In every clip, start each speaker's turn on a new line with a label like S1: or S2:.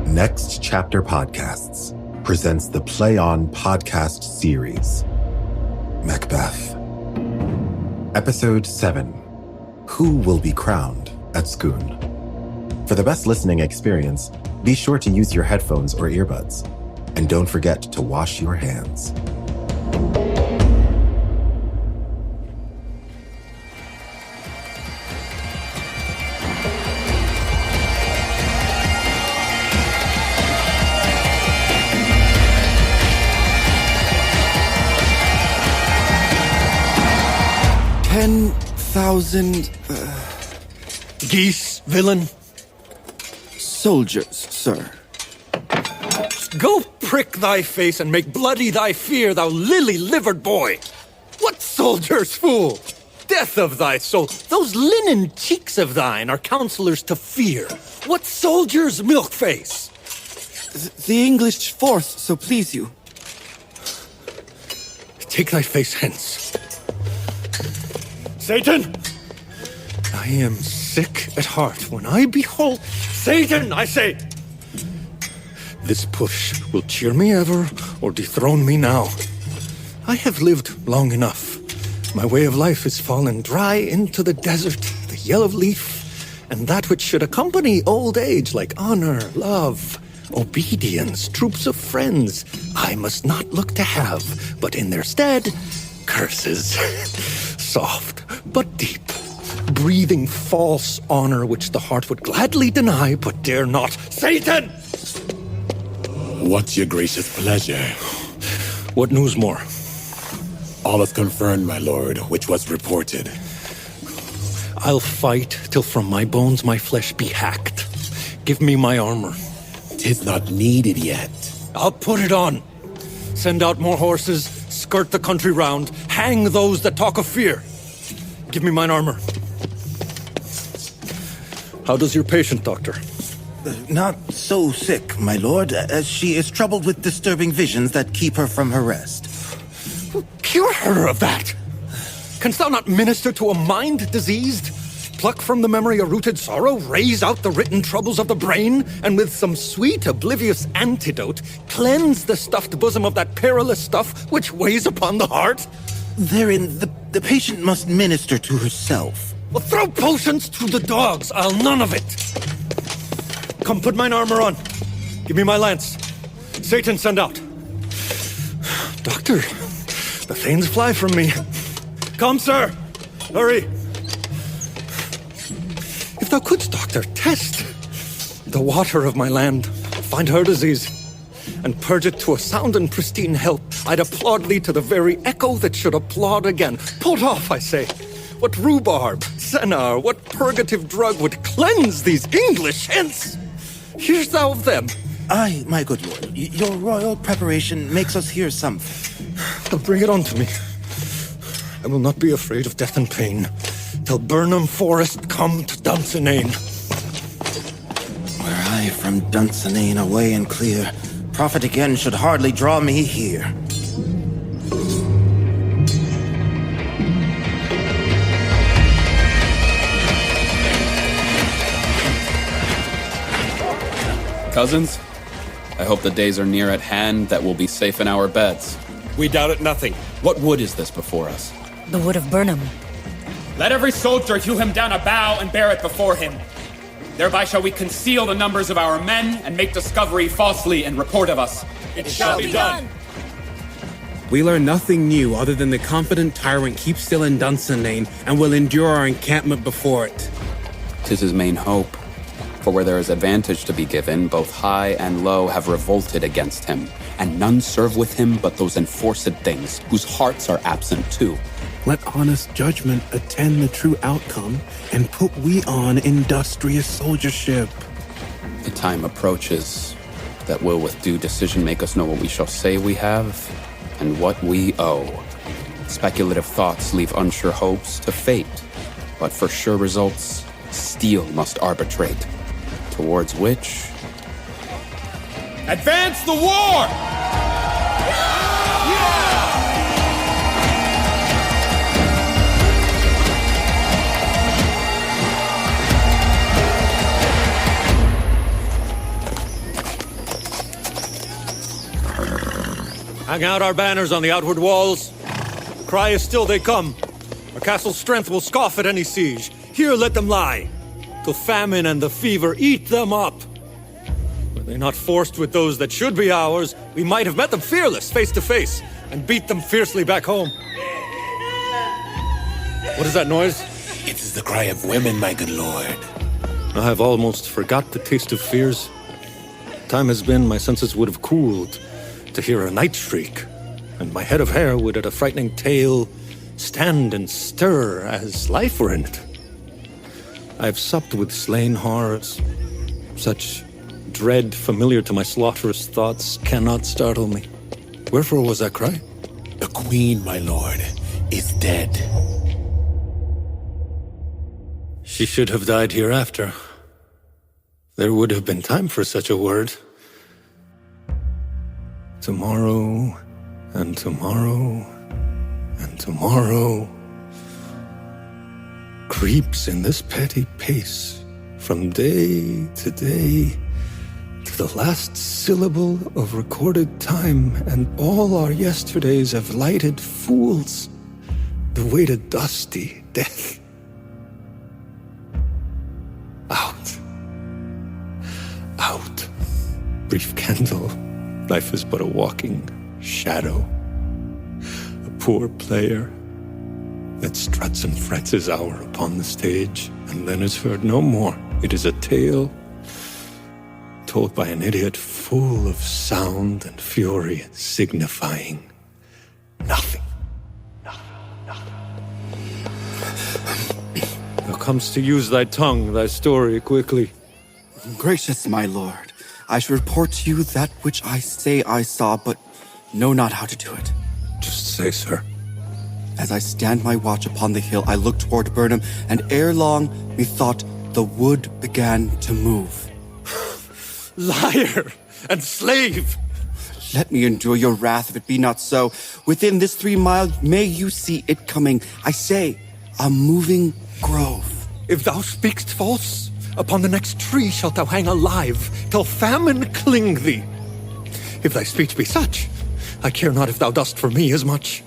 S1: Next Chapter Podcasts presents the Play On Podcast Series Macbeth. Episode 7. Who will be crowned at Scone? For the best listening experience, be sure to use your headphones or earbuds. And don't forget to wash your hands.
S2: $10,000
S3: geese, villain.
S2: soldiers, sir.
S3: Go prick thy face and make bloody thy fear, thou lily-livered boy! What soldiers, fool? Death of thy soul! Those linen cheeks of thine are counselors to fear. What soldiers, milk-face?
S2: The English force, so please you.
S3: Take thy face hence. Seyton! I am sick at heart when I behold... Seyton, I say! This push will cheer me ever or dethrone me now. I have lived long enough. My way of life is fallen dry into the desert, the yellow leaf, and that which should accompany old age like honor, love, obedience, troops of friends, I must not look to have, but in their stead, curses. Soft, but deep, breathing false honor which the heart would gladly deny, but dare not. Seyton!
S4: What's your gracious pleasure?
S3: What news more?
S4: All is confirmed, my lord, which was reported.
S3: I'll fight till from my bones my flesh be hacked. Give me my armor.
S4: 'Tis not needed yet.
S3: I'll put it on. Send out more horses, skirt the country round, hang those that talk of fear. Give me mine armor. How does your patient, doctor?
S5: Not so sick, my lord, as she is troubled with disturbing visions that keep her from her rest.
S3: Cure her of that! Canst thou not minister to a mind diseased? Pluck from the memory a rooted sorrow, raise out the written troubles of the brain, and with some sweet, oblivious antidote, cleanse the stuffed bosom of that perilous stuff which weighs upon the heart?
S5: Therein, the patient must minister to herself.
S3: Well, throw potions to the dogs, I'll none of it! Come, put mine armor on. Give me my lance. Seyton, send out. Doctor, the thanes fly from me. Come, sir! Hurry! If thou couldst, doctor, test the water of my land, find her disease, and purge it to a sound and pristine health, I'd applaud thee to the very echo that should applaud again. Pull it off, I say. What rhubarb, sennar, what purgative drug would cleanse these English hence? Hear'st thou of them?
S5: Aye, my good lord, your royal preparation makes us hear something.
S3: Well, bring it on to me. I will not be afraid of death and pain till Burnham Forest come to Duncanane.
S5: Were I from Duncanane away and clear, prophet again should hardly draw me here.
S6: Cousins, I hope the days are near at hand that we'll be safe in our beds.
S3: We doubt it nothing.
S6: What wood is this before us?
S7: The wood of Burnham.
S8: Let every soldier hew him down a bough and bear it before him. Thereby shall we conceal the numbers of our men and make discovery falsely in report of us.
S3: It shall be done.
S9: We learn nothing new other than the confident tyrant keeps still in Duncanane and will endure our encampment before it.
S6: 'Tis his main hope. For where there is advantage to be given, both high and low have revolted against him, and none serve with him but those enforced things, whose hearts are absent too.
S9: Let honest judgment attend the true outcome, and put we on industrious soldiership.
S6: The time approaches that will with due decision make us know what we shall say we have, and what we owe. Speculative thoughts leave unsure hopes to fate, but for sure results, steel must arbitrate. Towards which...
S8: Advance the war!
S3: Hang out our banners on the outward walls. The cry is still they come. Our castle's strength will scoff at any siege. Here let them lie, till famine and the fever eat them up. Were they not forced with those that should be ours, we might have met them fearless, face to face, and beat them fiercely back home. What is that noise?
S4: It is the cry of women, my good lord.
S3: I have almost forgot the taste of fears. Time has been my senses would have cooled to hear a night shriek, and my head of hair would at a frightening tale stand and stir as life were in it. I have supped with slain horrors. Such dread familiar to my slaughterous thoughts cannot startle me. Wherefore was that cry?
S4: The queen, my lord, is dead.
S3: She should have died hereafter. There would have been time for such a word. Tomorrow, and tomorrow, and tomorrow creeps in this petty pace from day to day to the last syllable of recorded time, and all our yesterdays have lighted fools, the way to dusty death. Out, brief candle, life is but a walking shadow, a poor player that struts and frets his hour upon the stage, and then is heard no more. It is a tale told by an idiot full of sound and fury, signifying nothing. Thou comest to use thy tongue, thy story quickly.
S2: Gracious my lord, I shall report to you that which I say I saw, but know not how to do it.
S3: Just say, sir.
S2: As I stand my watch upon the hill, I looked toward Burnham, and ere long, methought the wood began to move.
S3: Liar and slave!
S2: Let me endure your wrath if it be not so. Within this 3 miles may you see it coming. I say, a moving grove.
S3: If thou speak'st false, upon the next tree shalt thou hang alive, till famine cling thee. If thy speech be such, I care not if thou dost for me as much.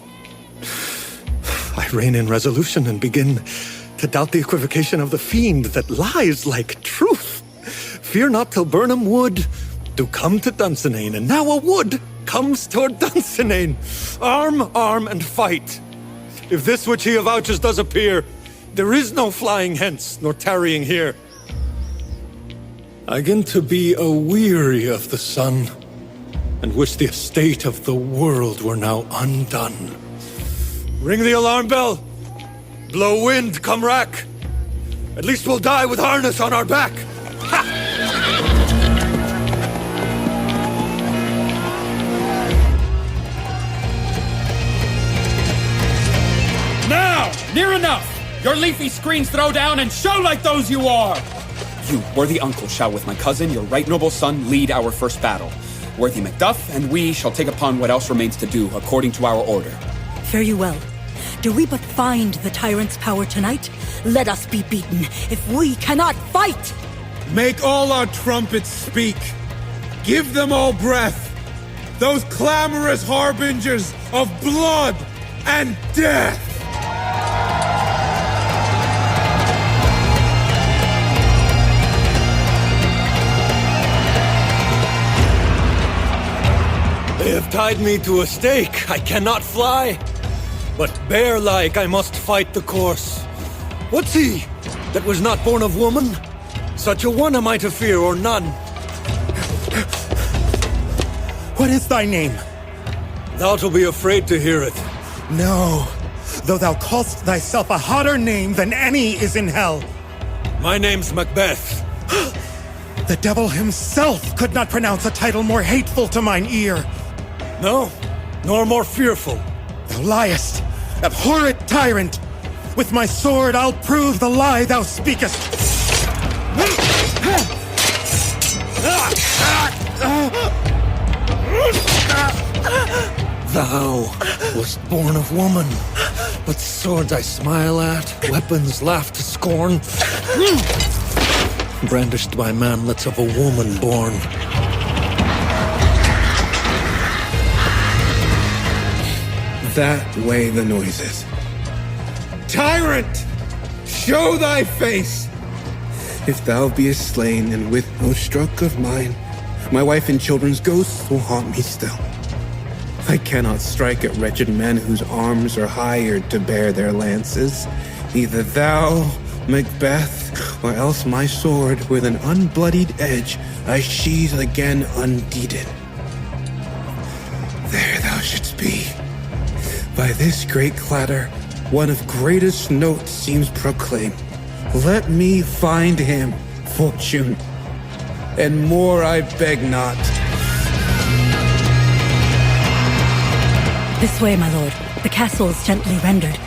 S3: I rein in resolution and begin to doubt the equivocation of the fiend that lies like truth. Fear not till Burnham wood do come to Dunsinane, and now a wood comes toward Dunsinane. Arm, and fight. If this which he avouches does appear, there is no flying hence, nor tarrying here. I begin to be a-weary of the sun, and wish the estate of the world were now undone. Ring the alarm bell. Blow wind, come rack. At least we'll die with harness on our back. Ha!
S8: Now! Near enough! Your leafy screens throw down and show like those you are! You, worthy uncle, shall with my cousin, your right noble son, lead our first battle. Worthy Macduff and we shall take upon what else remains to do according to our order.
S7: Fare you well. Do we but find the tyrant's power tonight, let us be beaten if we cannot fight!
S9: Make all our trumpets speak. Give them all breath. Those clamorous harbingers of blood and death!
S3: They have tied me to a stake. I cannot fly. But bear-like I must fight the course. What's he that was not born of woman? Such a one am I to fear, or none.
S10: What is thy name?
S3: Thou'lt be afraid to hear it.
S10: No, though thou call'st thyself a hotter name than any is in hell.
S3: My name's Macbeth.
S10: The devil himself could not pronounce a title more hateful to mine ear.
S3: No, nor more fearful.
S10: Thou liest, abhorred tyrant! With my sword I'll prove the lie thou speakest.
S3: Thou wast born of woman, but swords I smile at, weapons laugh to scorn, brandished by manlets of a woman born.
S9: that way the noises. Tyrant! Show thy face! If thou beest slain, and with no stroke of mine, my wife and children's ghosts will haunt me still. I cannot strike at wretched men whose arms are hired to bear their lances. Either thou, Macbeth, or else my sword with an unbloodied edge I sheathe again undeeded. There thou shouldst be. By this great clatter, one of greatest note seems proclaimed. Let me find him, fortune, and more I beg not.
S7: This way, my lord. The castle is gently rendered.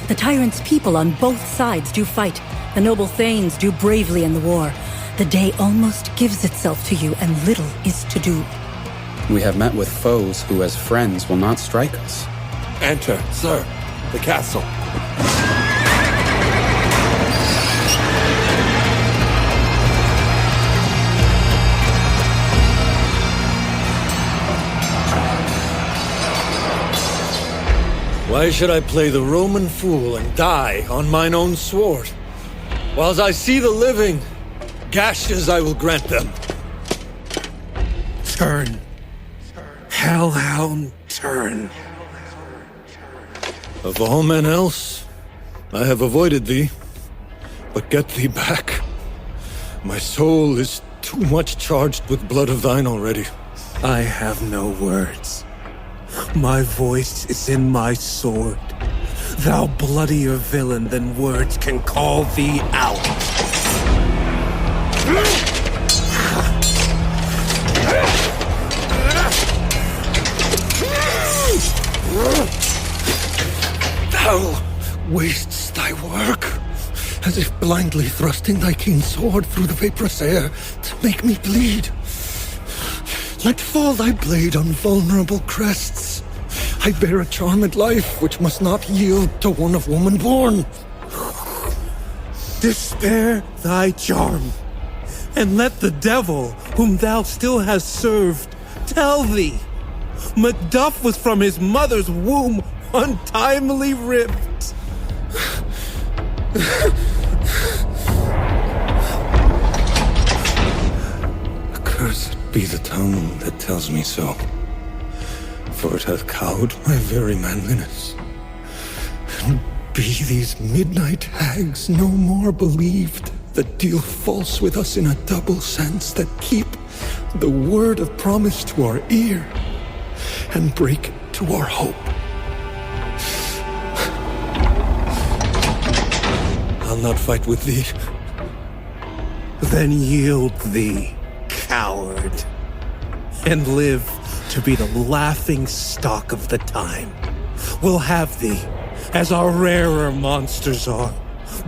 S7: The tyrant's people on both sides do fight. The noble thanes do bravely in the war. The day almost gives itself to you, and little is to do.
S6: We have met with foes who as friends will not strike us.
S3: Enter, sir, the castle. Why should I play the Roman fool and die on mine own sword? Whiles I see the living, gashes I will grant them.
S9: Turn. Hellhound, turn.
S3: Of all men else, I have avoided thee. But get thee back. My soul is too much charged with blood of thine already.
S9: I have no words. My voice is in my sword. Thou bloodier villain than words can call thee out.
S3: Thou wastes thy work, as if blindly thrusting thy keen sword through the vaporous air to make me bleed. Let fall thy blade on vulnerable crests. I bear a charmed life which must not yield to one of woman born.
S9: Despair thy charm, and let the devil, whom thou still hast served, tell thee, Macduff was from his mother's womb untimely ripped.
S3: Accursed be the tongue that tells me so, for it hath cowed my very manliness. And be these midnight hags no more believed, that deal false with us in a double sense, that keep the word of promise to our ear, and break it to our hope. I'll not fight with thee.
S9: Then yield thee, coward, and live to be the laughing stock of the time. We'll have thee, as our rarer monsters are,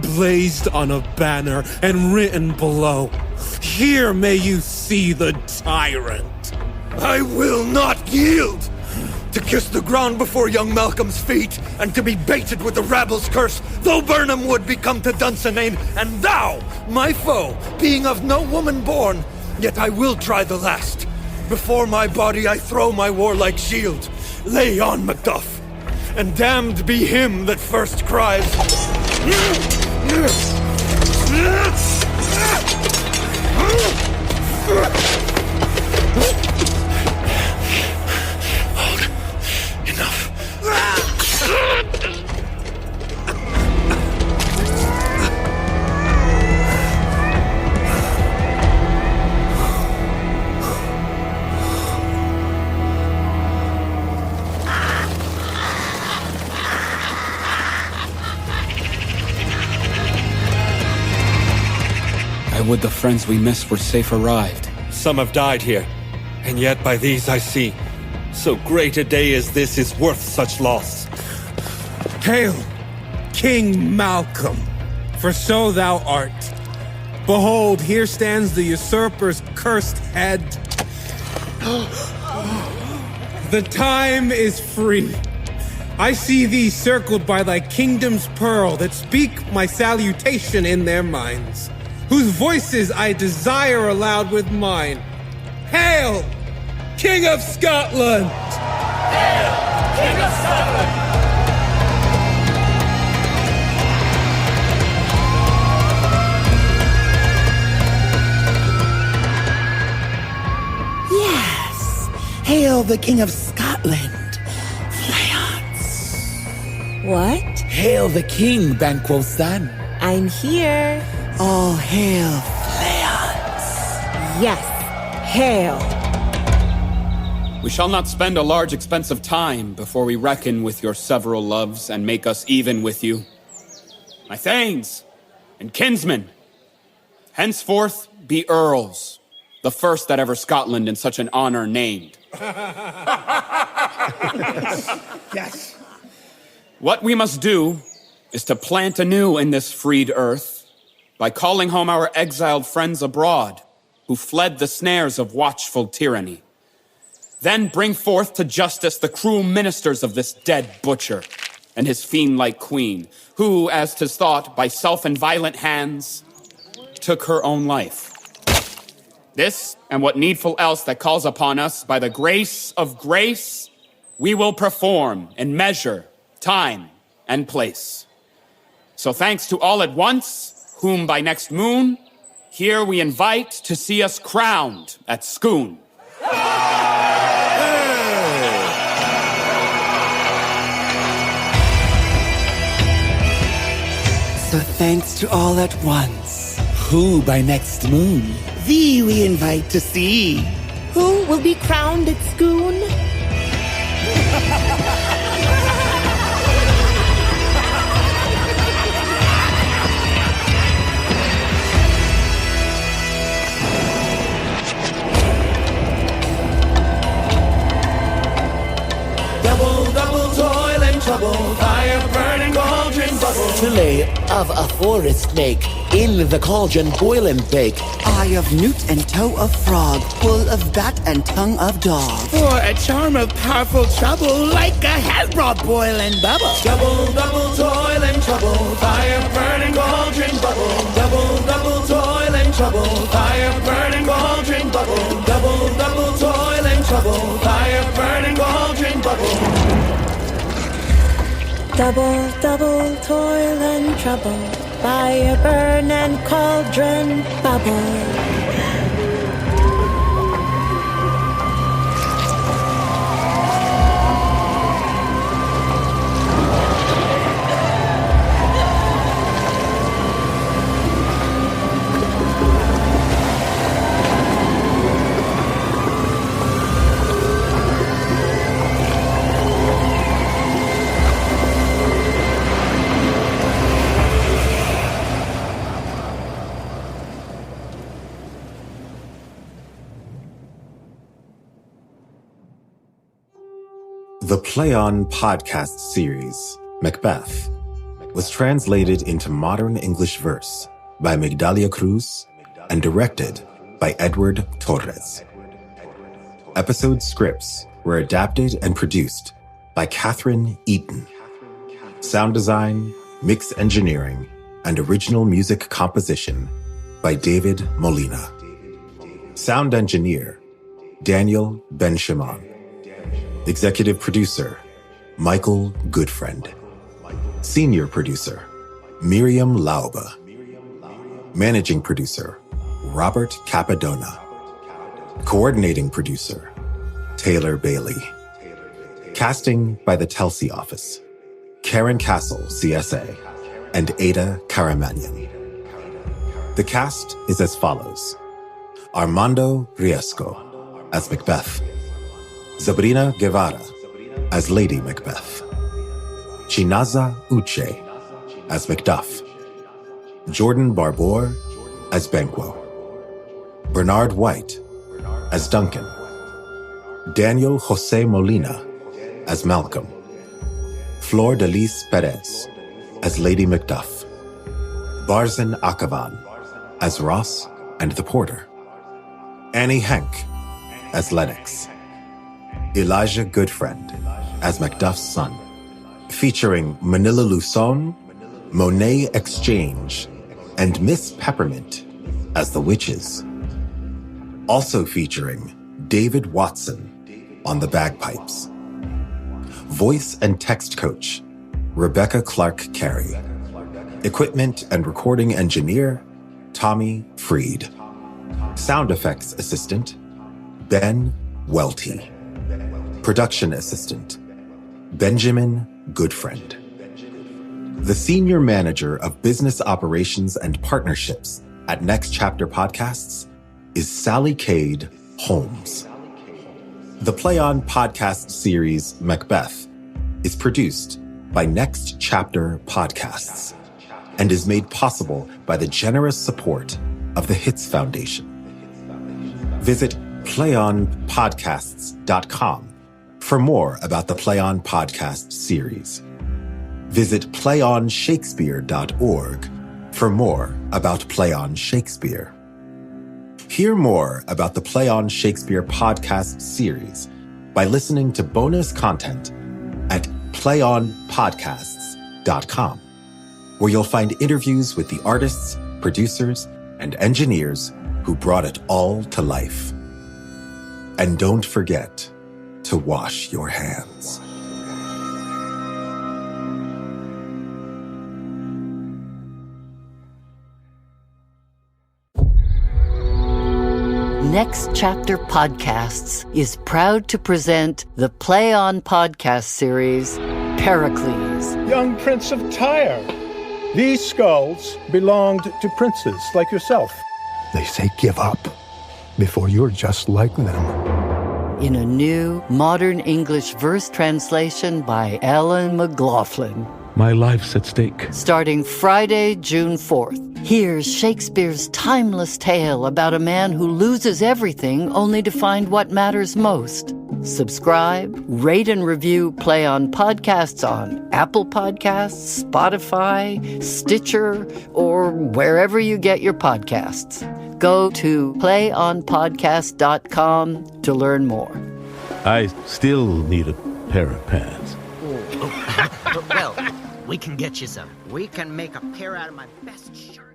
S9: blazed on a banner and written below, "Here may you see the tyrant."
S3: I will not yield! To kiss the ground before young Malcolm's feet, and to be baited with the rabble's curse, though Burnham would become to Dunsinane, and thou, my foe, being of no woman born, yet I will try the last. Before my body I throw my warlike shield. Lay on, Macduff, and damned be him that first cries. Enough.
S6: I would the friends we missed were safe arrived.
S10: Some have died here, and yet by these I see, so great a day as this is worth such loss.
S9: Hail, King Malcolm, for so thou art. Behold, here stands the usurper's cursed head. The time is free. I see thee circled by thy kingdom's pearl that speak my salutation in their minds, whose voices I desire aloud with mine. Hail, King of Scotland!
S11: Hail, King of Scotland!
S5: Hail the King of Scotland,
S11: What?
S5: Hail the King, Banquo's son.
S11: I'm here.
S2: All hail,
S11: Yes, hail.
S8: We shall not spend a large expense of time before we reckon with your several loves and make us even with you. My thanes and kinsmen, henceforth be earls, the first that ever Scotland in such an honor named.
S9: Yes.
S8: What we must do is to plant anew in this freed earth by calling home our exiled friends abroad who fled the snares of watchful tyranny. Then bring forth to justice the cruel ministers of this dead butcher and his fiend-like queen, who, as 'tis thought, by self and violent hands, took her own life. This, and what needful else that calls upon us by the grace of grace, we will perform in measure, time, and place. So thanks to all at once, whom by next moon, here we invite to see us crowned at Scone.
S2: So thanks to all at once.
S5: Who by next moon? Thee we invite to see.
S11: Who will be crowned at Scone?
S5: Double toil and trouble, fire burning cauldron bubble. Fillet of a forest make, in the cauldron boil and bake.
S2: Eye of newt and toe of frog, wool of bat and tongue of dog.
S5: For a charm of powerful trouble, like a head broth boil and bubble. Double toil and trouble, fire burning cauldron bubble. Double toil and trouble, fire burning cauldron bubble. Double toil and trouble, fire burning cauldron bubble.
S11: Double toil and trouble, fire burn and cauldron bubble.
S1: The On Podcasts Series Macbeth was translated into modern English verse by Migdalia Cruz and directed by Edward Torres. Episode scripts were adapted and produced by Catherine Eaton. Sound design, mix engineering, and original music composition by David Molina. Sound engineer, Daniel Ben-Shimon. Executive producer, Michael Goodfriend. Senior producer, Miriam Lauba. Managing producer, Robert Capadona. Coordinating producer, Taylor Bailey. Casting by the Telsey office, Karen Castle, CSA, and Ada Karamanyan. The cast is as follows: Armando Riesco as Macbeth, Zabryna Guevara as Lady Macbeth, Chinaza Uche as Macduff, Jordan Barbour as Banquo, Bernard White as Duncan, Daniel Jose Molina as Malcolm, Flor Perez as Lady Macduff, Barzin Akhavan as Ross and the Porter, Annie Henk as Lennox, Elijah Goodfriend as Macduff's son, featuring Manila Luzon, Monet Exchange, and Miss Peppermint as the witches. Also featuring David Watson on the bagpipes. Voice and text coach, Rebecca Clark Carey. Equipment and recording engineer, Tommy Freed. Sound effects assistant, Ben Welty. Production assistant, Benjamin Goodfriend. The senior manager of business operations and partnerships at Next Chapter Podcasts is Sally Cade Holmes. The Play On Podcast Series Macbeth is produced by Next Chapter Podcasts and is made possible by the generous support of the Hitz Foundation. Visit playonpodcasts.com for more about the Play On Podcast series. Visit playonshakespeare.org for more about Play On Shakespeare. Hear more about the Play On Shakespeare podcast series by listening to bonus content at playonpodcasts.com, where you'll find interviews with the artists, producers, and engineers who brought it all to life. And don't forget to wash your hands.
S12: Next Chapter Podcasts is proud to present the Play On Podcast series, Pericles.
S13: Young Prince of Tyre. These skulls belonged to princes like yourself.
S14: They say give up before you're just like them.
S12: In a new, modern English verse translation by Alan McLaughlin.
S14: My life's at stake.
S12: Starting Friday, June 4th. Here's Shakespeare's timeless tale about a man who loses everything only to find what matters most. Subscribe, rate and review Play On Podcasts on Apple Podcasts, Spotify, Stitcher, or wherever you get your podcasts. Go to playonpodcast.com to learn more.
S14: I still need a pair of pants.
S15: Well, we can get you some. We can make a pair out of my best shirt.